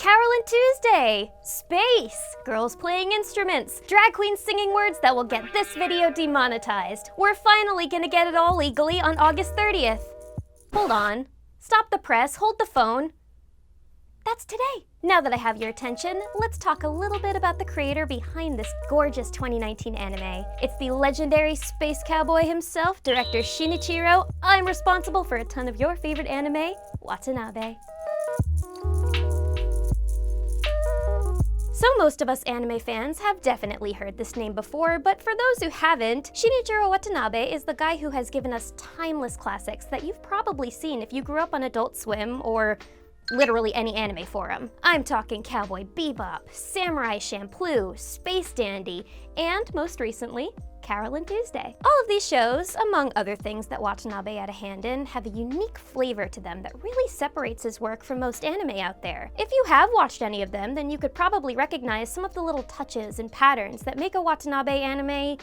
Carole and Tuesday! Space! Girls playing instruments! Drag queens singing words that will get this video demonetized. We're finally gonna get it all legally on August 30th. Hold on. Stop the press, hold the phone. That's today. Now that I have your attention, let's talk a little bit about the creator behind this gorgeous 2019 anime. It's the legendary space cowboy himself, director Shinichiro. I'm responsible for a ton of your favorite anime, Watanabe. So most of us anime fans have definitely heard this name before, but for those who haven't, Shinichiro Watanabe is the guy who has given us timeless classics that you've probably seen if you grew up on Adult Swim or literally any anime forum. I'm talking Cowboy Bebop, Samurai Champloo, Space Dandy, and most recently, Carole and Tuesday. All of these shows, among other things that Watanabe had a hand in, have a unique flavor to them that really separates his work from most anime out there. If you have watched any of them, then you could probably recognize some of the little touches and patterns that make a Watanabe anime,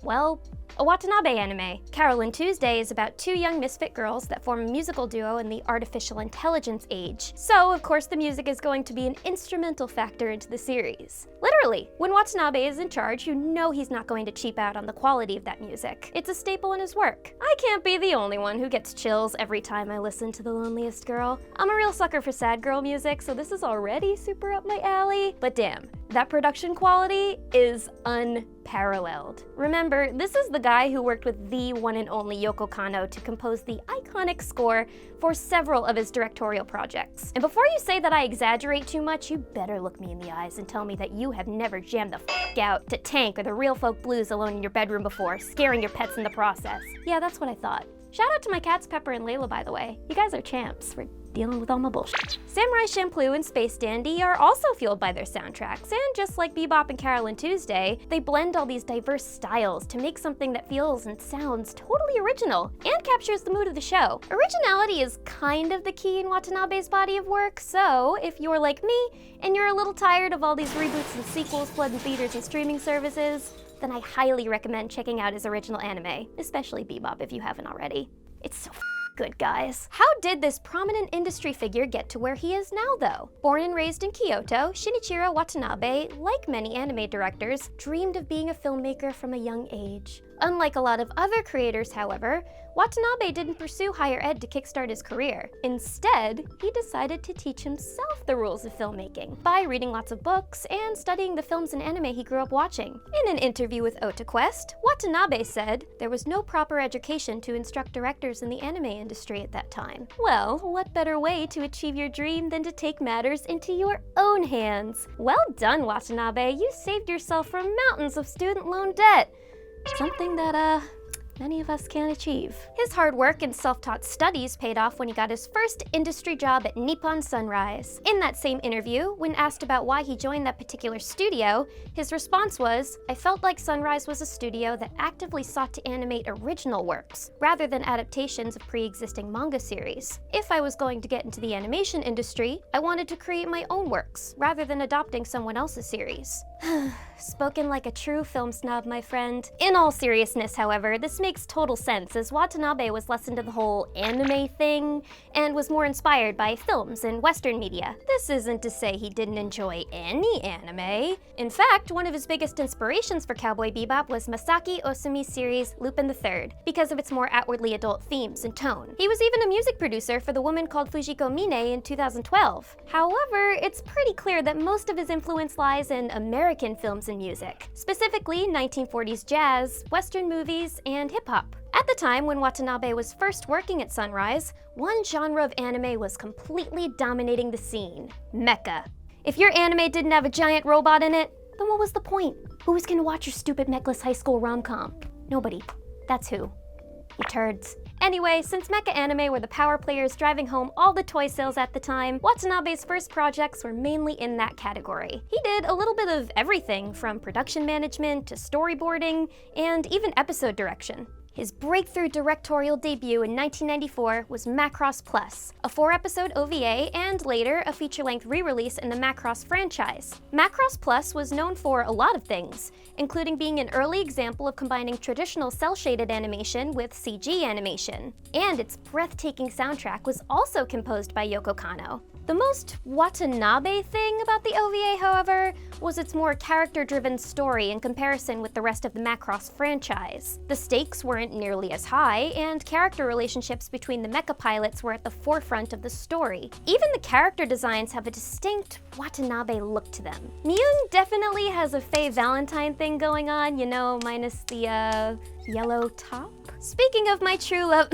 well, a Watanabe anime. Carole and Tuesday is about two young misfit girls that form a musical duo in the artificial intelligence age. So, of course, the music is going to be an instrumental factor into the series. Literally, when Watanabe is in charge, you know he's not going to cheap out on the quality of that music. It's a staple in his work. I can't be the only one who gets chills every time I listen to The Loneliest Girl. I'm a real sucker for sad girl music, so this is already super up my alley. But damn, that production quality is unparalleled. Remember, this is the guy who worked with the one and only Yoko Kanno to compose the iconic score for several of his directorial projects. And before you say that I exaggerate too much, you better look me in the eyes and tell me that you have never jammed the f*** out to Tank or the Real Folk Blues alone in your bedroom before, scaring your pets in the process. Yeah, that's what I thought. Shout out to my cats Pepper and Layla, by the way. You guys are champs for dealing with all my bullshit. Samurai Champloo and Space Dandy are also fueled by their soundtracks, and just like Bebop and Carole and Tuesday, they blend all these diverse styles to make something that feels and sounds totally original and captures the mood of the show. Originality is kind of the key in Watanabe's body of work, so if you're like me and you're a little tired of all these reboots and sequels flooding theaters and streaming services, then I highly recommend checking out his original anime, especially Bebop if you haven't already. It's so good, guys. How did this prominent industry figure get to where he is now, though? Born and raised in Kyoto, Shinichiro Watanabe, like many anime directors, dreamed of being a filmmaker from a young age. Unlike a lot of other creators, however, Watanabe didn't pursue higher ed to kickstart his career. Instead, he decided to teach himself the rules of filmmaking by reading lots of books and studying the films and anime he grew up watching. In an interview with OtaQuest, Watanabe said there was no proper education to instruct directors in the anime industry at that time. Well, what better way to achieve your dream than to take matters into your own hands? Well done, Watanabe. You saved yourself from mountains of student loan debt. Something that, many of us can't achieve. His hard work and self-taught studies paid off when he got his first industry job at Nippon Sunrise. In that same interview, when asked about why he joined that particular studio, his response was, "I felt like Sunrise was a studio that actively sought to animate original works, rather than adaptations of pre-existing manga series. If I was going to get into the animation industry, I wanted to create my own works, rather than adopting someone else's series." Spoken like a true film snob, my friend. In all seriousness, however, this makes total sense as Watanabe was less into the whole anime thing and was more inspired by films and Western media. This isn't to say he didn't enjoy any anime. In fact, one of his biggest inspirations for Cowboy Bebop was Masaki Osumi's series Lupin III, because of its more outwardly adult themes and tone. He was even a music producer for The Woman Called Fujiko Mine in 2012. However, it's pretty clear that most of his influence lies in American films and music, specifically 1940s jazz, Western movies, and hip-hop. At the time when Watanabe was first working at Sunrise, one genre of anime was completely dominating the scene: mecha. If your anime didn't have a giant robot in it, then what was the point? Who was gonna watch your stupid mechless high school rom-com? Nobody. That's who. You turds. Anyway, since mecha anime were the power players driving home all the toy sales at the time, Watanabe's first projects were mainly in that category. He did a little bit of everything from production management to storyboarding and even episode direction. His breakthrough directorial debut in 1994 was Macross Plus, a 4-episode OVA and later a feature-length re-release in the Macross franchise. Macross Plus was known for a lot of things, including being an early example of combining traditional cel-shaded animation with CG animation. And its breathtaking soundtrack was also composed by Yoko Kanno. The most Watanabe thing about the OVA, however, was its more character-driven story in comparison with the rest of the Macross franchise. The stakes weren't nearly as high, and character relationships between the mecha pilots were at the forefront of the story. Even the character designs have a distinct Watanabe look to them. Myung definitely has a Faye Valentine thing going on, you know, minus the, yellow top? Speaking of my true love...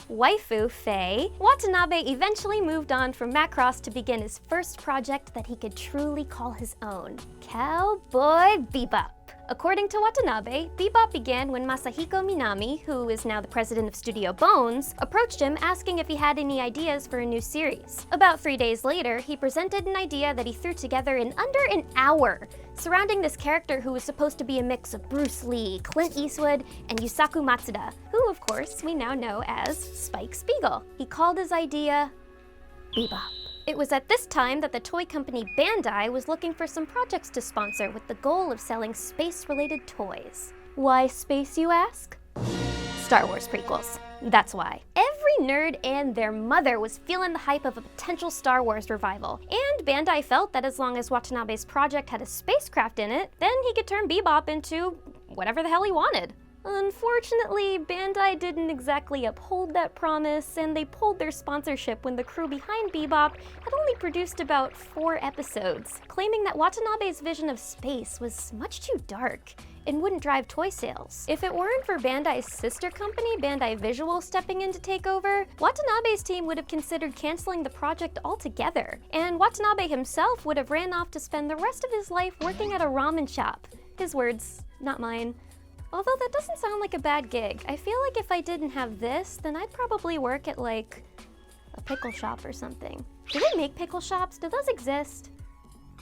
waifu, Faye, Watanabe eventually moved on from Macross to begin his first project that he could truly call his own, Cowboy Bebop. According to Watanabe, Bebop began when Masahiko Minami, who is now the president of Studio Bones, approached him asking if he had any ideas for a new series. About 3 days later, he presented an idea that he threw together in under an hour, surrounding this character who was supposed to be a mix of Bruce Lee, Clint Eastwood, and Yusaku Matsuda, who of course we now know as Spike Spiegel. He called his idea Bebop. It was at this time that the toy company Bandai was looking for some projects to sponsor with the goal of selling space-related toys. Why space, you ask? Star Wars prequels. That's why. Every nerd and their mother was feeling the hype of a potential Star Wars revival, and Bandai felt that as long as Watanabe's project had a spacecraft in it, then he could turn Bebop into whatever the hell he wanted. Unfortunately, Bandai didn't exactly uphold that promise, and they pulled their sponsorship when the crew behind Bebop had only produced about 4 episodes, claiming that Watanabe's vision of space was much too dark and wouldn't drive toy sales. If it weren't for Bandai's sister company, Bandai Visual, stepping in to take over, Watanabe's team would have considered canceling the project altogether, and Watanabe himself would have ran off to spend the rest of his life working at a ramen shop. His words, not mine. Although that doesn't sound like a bad gig. I feel like if I didn't have this, then I'd probably work at like a pickle shop or something. Do they make pickle shops? Do those exist?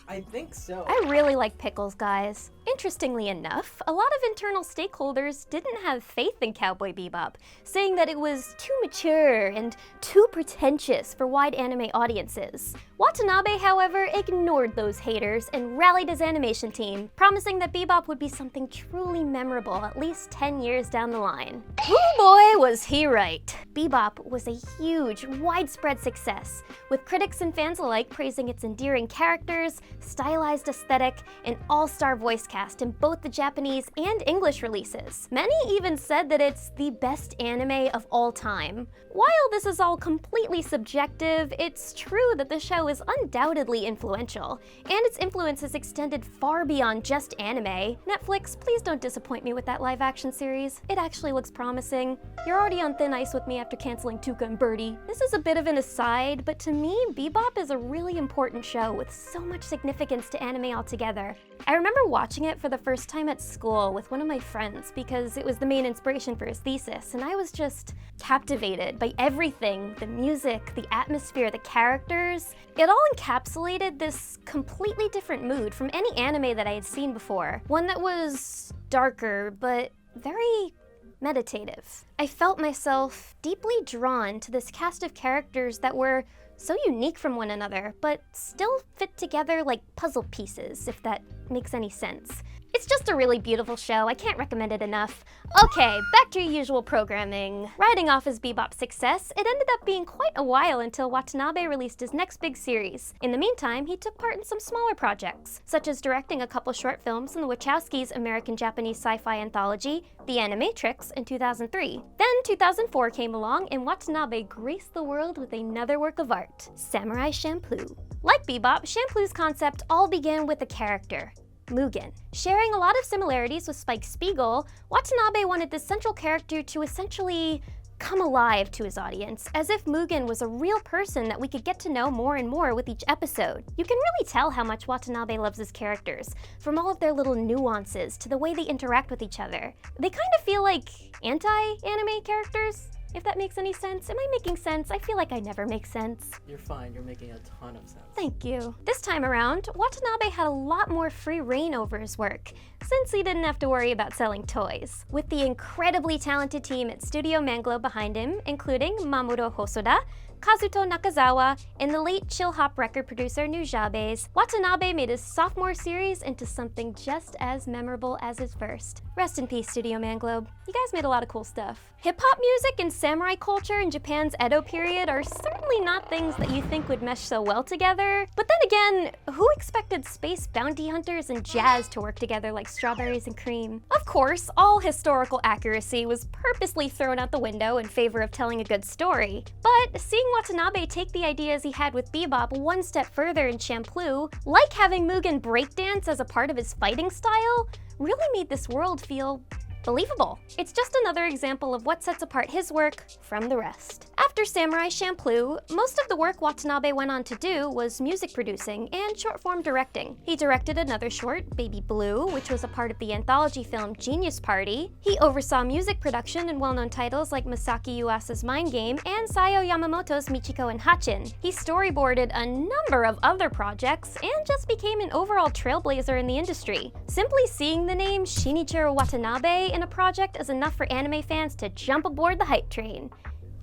I think so. I really like pickles, guys. Interestingly enough, a lot of internal stakeholders didn't have faith in Cowboy Bebop, saying that it was too mature and too pretentious for wide anime audiences. Watanabe, however, ignored those haters and rallied his animation team, promising that Bebop would be something truly memorable at least 10 years down the line. Oh boy, was he right. Bebop was a huge, widespread success, with critics and fans alike praising its endearing characters, stylized aesthetic, and all-star voice cast in both the Japanese and English releases. Many even said that it's the best anime of all time. While this is all completely subjective, it's true that the show is undoubtedly influential, and its influence has extended far beyond just anime. Netflix, please don't disappoint me with that live-action series. It actually looks promising. You're already on thin ice with me after canceling Tuca and Birdie. This is a bit of an aside, but to me, Bebop is a really important show with so much significance to anime altogether. I remember watching it for the first time at school with one of my friends because it was the main inspiration for his thesis, and I was just captivated by everything, the music, the atmosphere, the characters. It all encapsulated this completely different mood from any anime that I had seen before. One that was darker, but very meditative. I felt myself deeply drawn to this cast of characters that were so unique from one another, but still fit together like puzzle pieces, if that makes any sense. It's just a really beautiful show. I can't recommend it enough. Okay, back to your usual programming. Riding off his Bebop success, it ended up being quite a while until Watanabe released his next big series. In the meantime, he took part in some smaller projects, such as directing a couple short films in the Wachowskis' American-Japanese sci-fi anthology, The Animatrix, in 2003. Then 2004 came along, and Watanabe graced the world with another work of art, Samurai Champloo. Like Bebop, Champloo's concept all began with a character, Mugen. Sharing a lot of similarities with Spike Spiegel, Watanabe wanted this central character to essentially come alive to his audience, as if Mugen was a real person that we could get to know more and more with each episode. You can really tell how much Watanabe loves his characters, from all of their little nuances to the way they interact with each other. They kind of feel like anti-anime characters. If that makes any sense. Am I making sense? I feel like I never make sense. You're fine, you're making a ton of sense. Thank you. This time around, Watanabe had a lot more free reign over his work, since he didn't have to worry about selling toys. With the incredibly talented team at Studio Manglo behind him, including Mamoru Hosoda, Kazuto Nakazawa, and the late chill hop record producer Nujabes, Watanabe made his sophomore series into something just as memorable as his first. Rest in peace, Studio Manglo. You guys made a lot of cool stuff. Hip-hop music and samurai culture in Japan's Edo period are certainly not things that you think would mesh so well together. But then again, who expected space bounty hunters and jazz to work together like strawberries and cream? Of course, all historical accuracy was purposely thrown out the window in favor of telling a good story. But seeing Watanabe take the ideas he had with Bebop one step further in Champloo, like having Mugen breakdance as a part of his fighting style, really made this world feel believable. It's just another example of what sets apart his work from the rest. After Samurai Champloo, most of the work Watanabe went on to do was music producing and short-form directing. He directed another short, Baby Blue, which was a part of the anthology film Genius Party. He oversaw music production in well-known titles like Masaki Yuasa's Mind Game and Sayo Yamamoto's Michiko and Hachin. He storyboarded a number of other projects and just became an overall trailblazer in the industry. Simply seeing the name Shinichiro Watanabe in a project is enough for anime fans to jump aboard the hype train,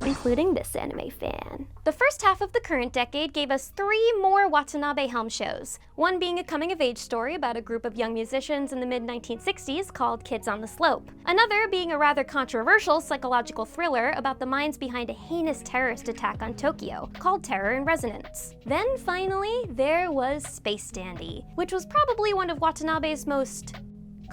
including this anime fan. The first half of the current decade gave us 3 more Watanabe Helm shows, one being a coming-of-age story about a group of young musicians in the mid-1960s called Kids on the Slope, another being a rather controversial psychological thriller about the minds behind a heinous terrorist attack on Tokyo called Terror in Resonance. Then finally, there was Space Dandy, which was probably one of Watanabe's most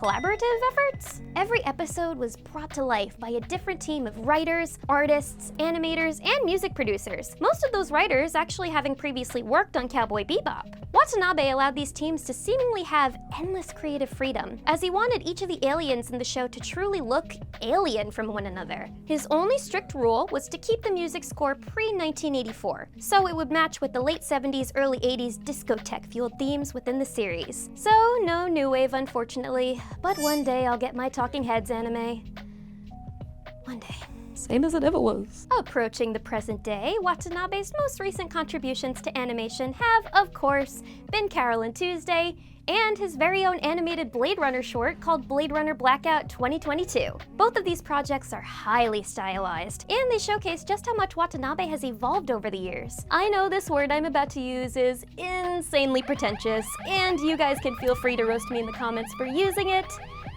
collaborative efforts? Every episode was brought to life by a different team of writers, artists, animators, and music producers, most of those writers actually having previously worked on Cowboy Bebop. Watanabe allowed these teams to seemingly have endless creative freedom, as he wanted each of the aliens in the show to truly look alien from one another. His only strict rule was to keep the music score pre-1984, so it would match with the late 70s, early 80s discotheque-fueled themes within the series. So no new wave, unfortunately. But one day I'll get my Talking Heads anime. One day. Same as it ever was. Approaching the present day, Watanabe's most recent contributions to animation have, of course, been Carole and Tuesday, and his very own animated Blade Runner short called Blade Runner Blackout 2022. Both of these projects are highly stylized, and they showcase just how much Watanabe has evolved over the years. I know this word I'm about to use is insanely pretentious, and you guys can feel free to roast me in the comments for using it,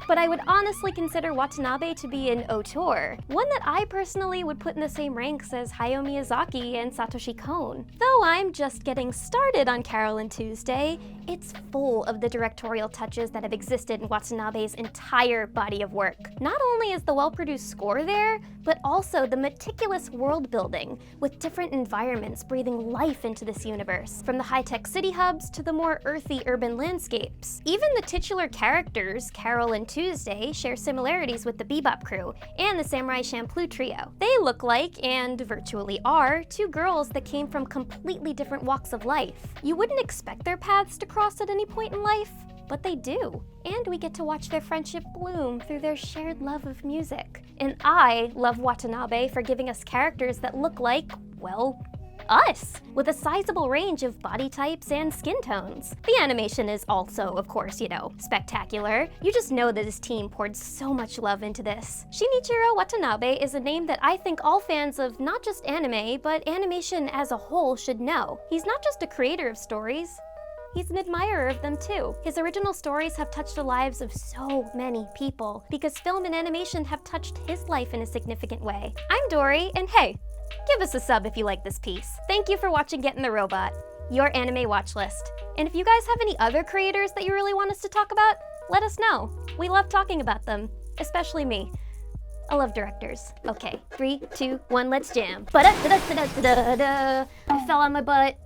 but I would honestly consider Watanabe to be an auteur, one that I personally would put in the same ranks as Hayao Miyazaki and Satoshi Kon. Though I'm just getting started on Carole and Tuesday, it's full of the directorial touches that have existed in Watanabe's entire body of work. Not only is the well-produced score there, but also the meticulous world building, with different environments breathing life into this universe, from the high-tech city hubs to the more earthy urban landscapes. Even the titular characters, Carole and Tuesday, share similarities with the Bebop crew and the Samurai Champloo trio. They look like, and virtually are, 2 girls that came from completely different walks of life. You wouldn't expect their paths to cross at any point in life, but they do. And we get to watch their friendship bloom through their shared love of music. And I love Watanabe for giving us characters that look like, well, us, with a sizable range of body types and skin tones. The animation is also, of course, spectacular. You just know that his team poured so much love into this. Shinichiro Watanabe is a name that I think all fans of not just anime, but animation as a whole should know. He's not just a creator of stories, he's an admirer of them too. His original stories have touched the lives of so many people, because film and animation have touched his life in a significant way. I'm Dorrie, and hey, give us a sub if you like this piece. Thank you for watching GetintheRobot, your anime watch list. And if you guys have any other creators that you really want us to talk about, let us know. We love talking about them, especially me. I love directors. Okay, 3, 2, 1, let's jam. I fell on my butt.